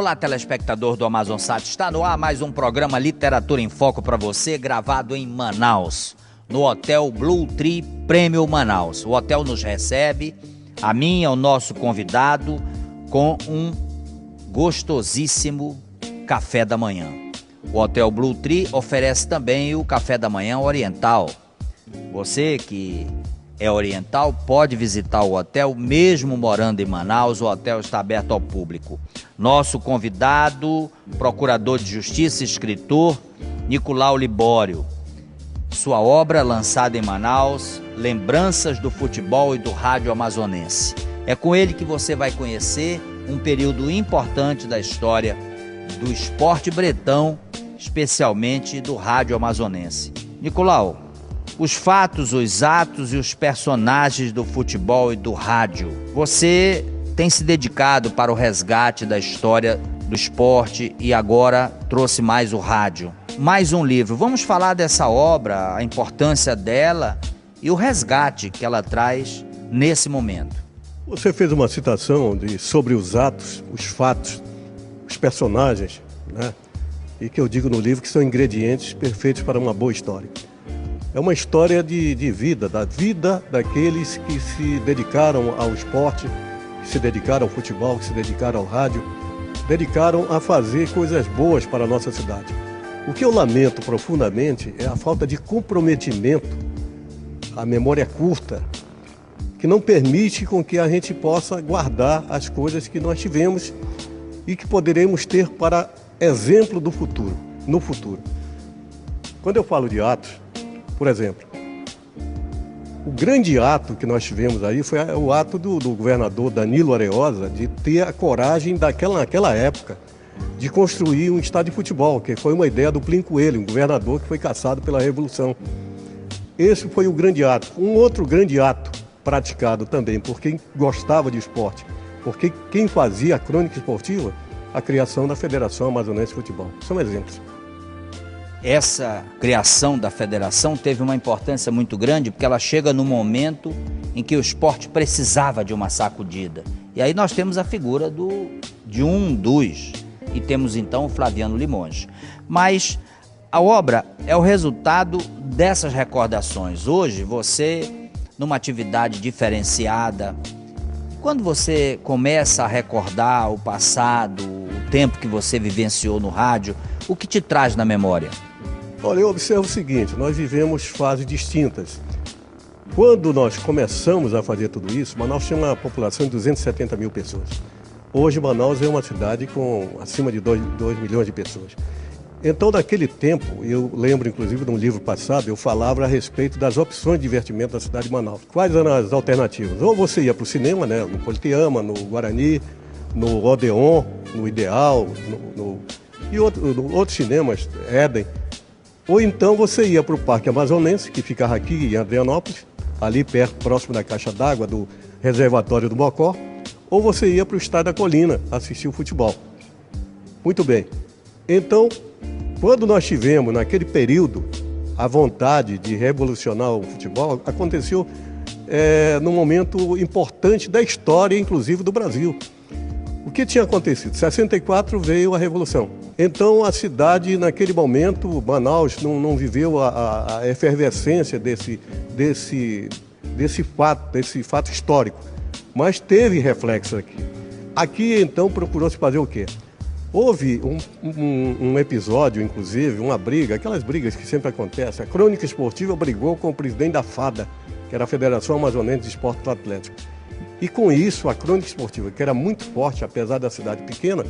Olá, telespectador do AmazonSat, está no ar mais um programa Literatura em Foco para você, gravado em Manaus, no Hotel Blue Tree Premium Manaus. O hotel nos recebe, a mim e ao nosso convidado, com um gostosíssimo café da manhã. O Hotel Blue Tree oferece também o café da manhã oriental. Você que é oriental pode visitar o hotel, mesmo morando em Manaus, o hotel está aberto ao público. Nosso convidado, procurador de justiça e escritor, Nicolau Libório. Sua obra, lançada em Manaus, Lembranças do Futebol e do Rádio Amazonense. É com ele que você vai conhecer um período importante da história do esporte bretão, especialmente do Rádio Amazonense. Nicolau, os fatos, os atos e os personagens do futebol e do rádio. Você tem se dedicado para o resgate da história do esporte e agora trouxe mais o rádio. Mais um livro. Vamos falar dessa obra, a importância dela e o resgate que ela traz nesse momento. Você fez uma citação sobre os atos, os fatos, os personagens, né? E que eu digo no livro que são ingredientes perfeitos para uma boa história. É uma história de vida, da vida daqueles que se dedicaram ao esporte, que se dedicaram ao futebol, que se dedicaram ao rádio, dedicaram a fazer coisas boas para a nossa cidade. O que eu lamento profundamente é a falta de comprometimento, a memória curta, que não permite com que a gente possa guardar as coisas que nós tivemos e que poderemos ter para exemplo do futuro, no futuro. Quando eu falo de atos, por exemplo, o grande ato que nós tivemos aí foi o ato do governador Danilo Ariosa de ter a coragem naquela época de construir um estádio de futebol, que foi uma ideia do Plínio Coelho, um governador que foi caçado pela Revolução. Esse foi o grande ato. Um outro grande ato praticado também por quem gostava de esporte, porque quem fazia a crônica esportiva, a criação da Federação Amazonense de Futebol. São exemplos. Essa criação da federação teve uma importância muito grande porque ela chega no momento em que o esporte precisava de uma sacudida. E aí nós temos a figura de um dos, e temos então o Flaviano Limoges. Mas a obra é o resultado dessas recordações. Hoje você, numa atividade diferenciada, quando você começa a recordar o passado, o tempo que você vivenciou no rádio, o que te traz na memória? Olha, eu observo o seguinte, nós vivemos fases distintas. Quando nós começamos a fazer tudo isso, Manaus tinha uma população de 270 mil pessoas. Hoje Manaus é uma cidade com acima de 2 milhões de pessoas. Então, naquele tempo, eu lembro inclusive de um livro passado, eu falava a respeito das opções de divertimento da cidade de Manaus. Quais eram as alternativas? Ou você ia para o cinema, né, no Politeama, no Guarani, no Odeon, no Ideal, e outros cinemas, Éden. Ou então você ia para o Parque Amazonense, que ficava aqui em Adrianópolis, ali perto, próximo da caixa d'água do reservatório do Mocó, ou você ia para o Estádio da Colina assistir o futebol. Muito bem. Então, quando nós tivemos, naquele período, a vontade de revolucionar o futebol, aconteceu num momento importante da história, inclusive do Brasil. O que tinha acontecido? Em 64 veio a Revolução. Então a cidade, naquele momento, Manaus não viveu a efervescência desse fato histórico, mas teve reflexo aqui. Aqui, então, procurou-se fazer o quê? Houve um episódio, inclusive, uma briga, aquelas brigas que sempre acontecem. A crônica esportiva brigou com o presidente da FADA, que era a Federação Amazonense de Esporte Atlético. E com isso, a crônica esportiva, que era muito forte, apesar da cidade pequena,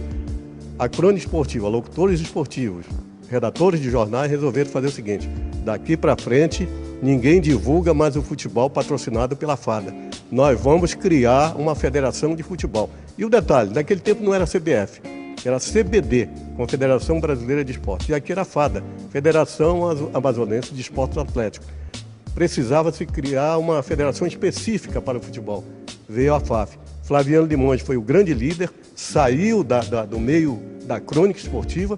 a crônica esportiva, locutores esportivos, redatores de jornais resolveram fazer o seguinte: daqui para frente, ninguém divulga mais o futebol patrocinado pela FADA. Nós vamos criar uma federação de futebol. E o detalhe, naquele tempo não era CBF, era CBD, Confederação Brasileira de Esporte. E aqui era a FADA, Federação Amazonense de Esportes Atléticos. Precisava-se criar uma federação específica para o futebol. Veio a FAF. Flaviano Limoges foi o grande líder, saiu do meio da crônica esportiva,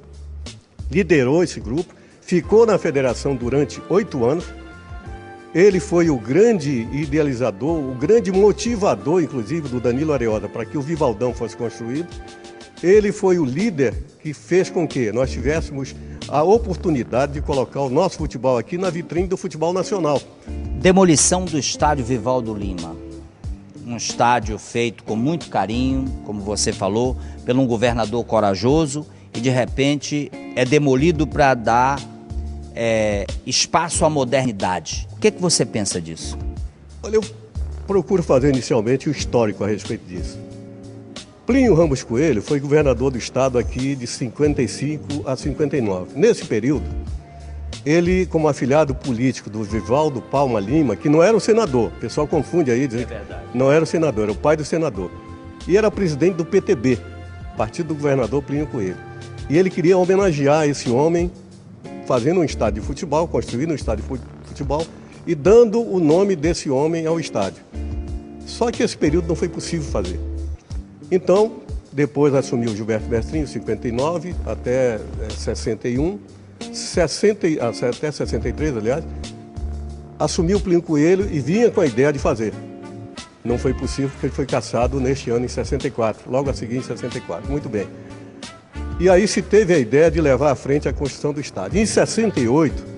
liderou esse grupo, ficou na federação durante 8 anos. Ele foi o grande idealizador, o grande motivador, inclusive, do Danilo Ariosa para que o Vivaldão fosse construído. Ele foi o líder que fez com que nós tivéssemos a oportunidade de colocar o nosso futebol aqui na vitrine do futebol nacional. Demolição do estádio Vivaldo Lima. Um estádio feito com muito carinho, como você falou, por um governador corajoso, e de repente é demolido para dar espaço à modernidade. O que você pensa disso? Olha, eu procuro fazer inicialmente o histórico a respeito disso. Plínio Ramos Coelho foi governador do estado aqui de 55 a 59. Nesse período, ele, como afilhado político do Vivaldo Palma Lima, que não era um senador, o pessoal confunde aí, dizer que não era o senador, era o pai do senador, e era presidente do PTB, partido do governador Plínio Coelho. E ele queria homenagear esse homem, fazendo um estádio de futebol, construindo um estádio de futebol e dando o nome desse homem ao estádio. Só que esse período não foi possível fazer. Então, depois assumiu Gilberto Bertrinho, 59 até 61, até 63, aliás, assumiu o Plínio Coelho e vinha com a ideia de fazer. Não foi possível porque ele foi cassado neste ano, em 64, logo a seguir em 64. Muito bem. E aí se teve a ideia de levar à frente a construção do estádio. Em 68,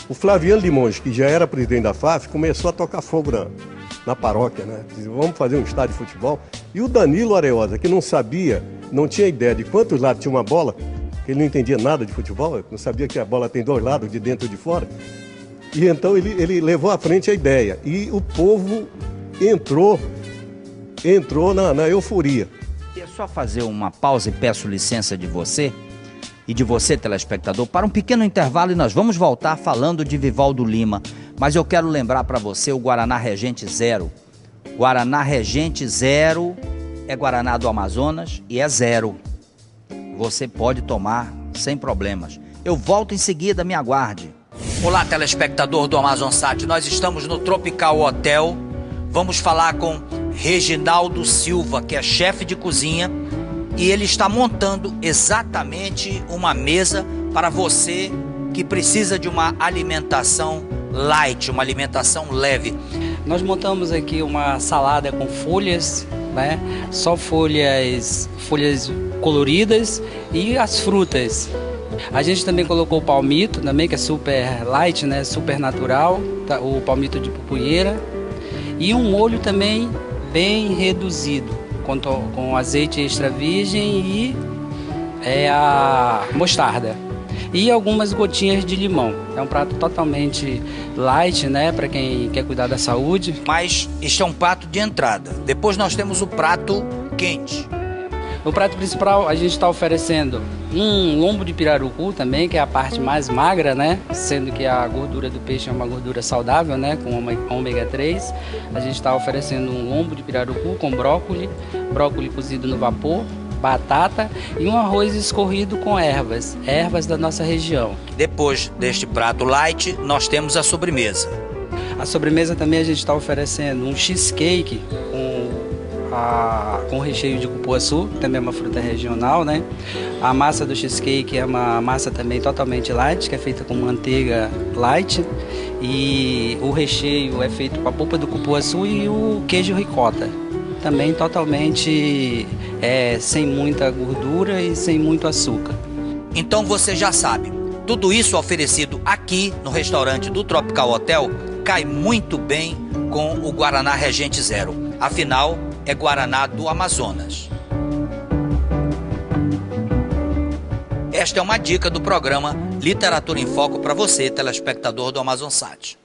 o Flaviano Limões, que já era presidente da FAF, começou a tocar fogo na paróquia, né? Dizia, vamos fazer um estádio de futebol. E o Danilo Areosa, que não sabia, não tinha ideia de quantos lados tinha uma bola, que ele não entendia nada de futebol, não sabia que a bola tem dois lados, de dentro e de fora. E então ele levou à frente a ideia. E o povo entrou na euforia. É só fazer uma pausa e peço licença de você e de você, telespectador, para um pequeno intervalo e nós vamos voltar falando de Vivaldo Lima. Mas eu quero lembrar para você o Guaraná Regente Zero. Guaraná Regente Zero é Guaraná do Amazonas e é zero. Você pode tomar sem problemas. Eu volto em seguida, me aguarde. Olá, telespectador do Amazonsat. Nós estamos no Tropical Hotel. Vamos falar com Reginaldo Silva, que é chefe de cozinha, e ele está montando exatamente uma mesa para você que precisa de uma alimentação light, uma alimentação leve. Nós montamos aqui uma salada com folhas, né? Só folhas coloridas e as frutas. A gente também colocou o palmito, também, que é super light, né? Super natural, tá? O palmito de pupunheira. E um molho também bem reduzido, com azeite extra virgem e a mostarda. E algumas gotinhas de limão. É um prato totalmente light, né, para quem quer cuidar da saúde. Mas este é um prato de entrada. Depois nós temos o prato quente. No prato principal a gente está oferecendo um lombo de pirarucu também, que é a parte mais magra, né? Sendo que a gordura do peixe é uma gordura saudável, né? Com ômega 3. A gente está oferecendo um lombo de pirarucu com brócolis cozido no vapor, batata e um arroz escorrido com ervas da nossa região. Depois deste prato light, nós temos a sobremesa. A sobremesa também a gente está oferecendo um cheesecake com recheio de cupuaçu, também é uma fruta regional, né? A massa do cheesecake é uma massa também totalmente light, que é feita com manteiga light, e o recheio é feito com a polpa do cupuaçu e o queijo ricota, também totalmente sem muita gordura e sem muito açúcar. Então você já sabe, tudo isso oferecido aqui no restaurante do Tropical Hotel cai muito bem com o Guaraná Regente Zero. Afinal, é Guaraná do Amazonas. Esta é uma dica do programa Literatura em Foco para você, telespectador do Amazonsat.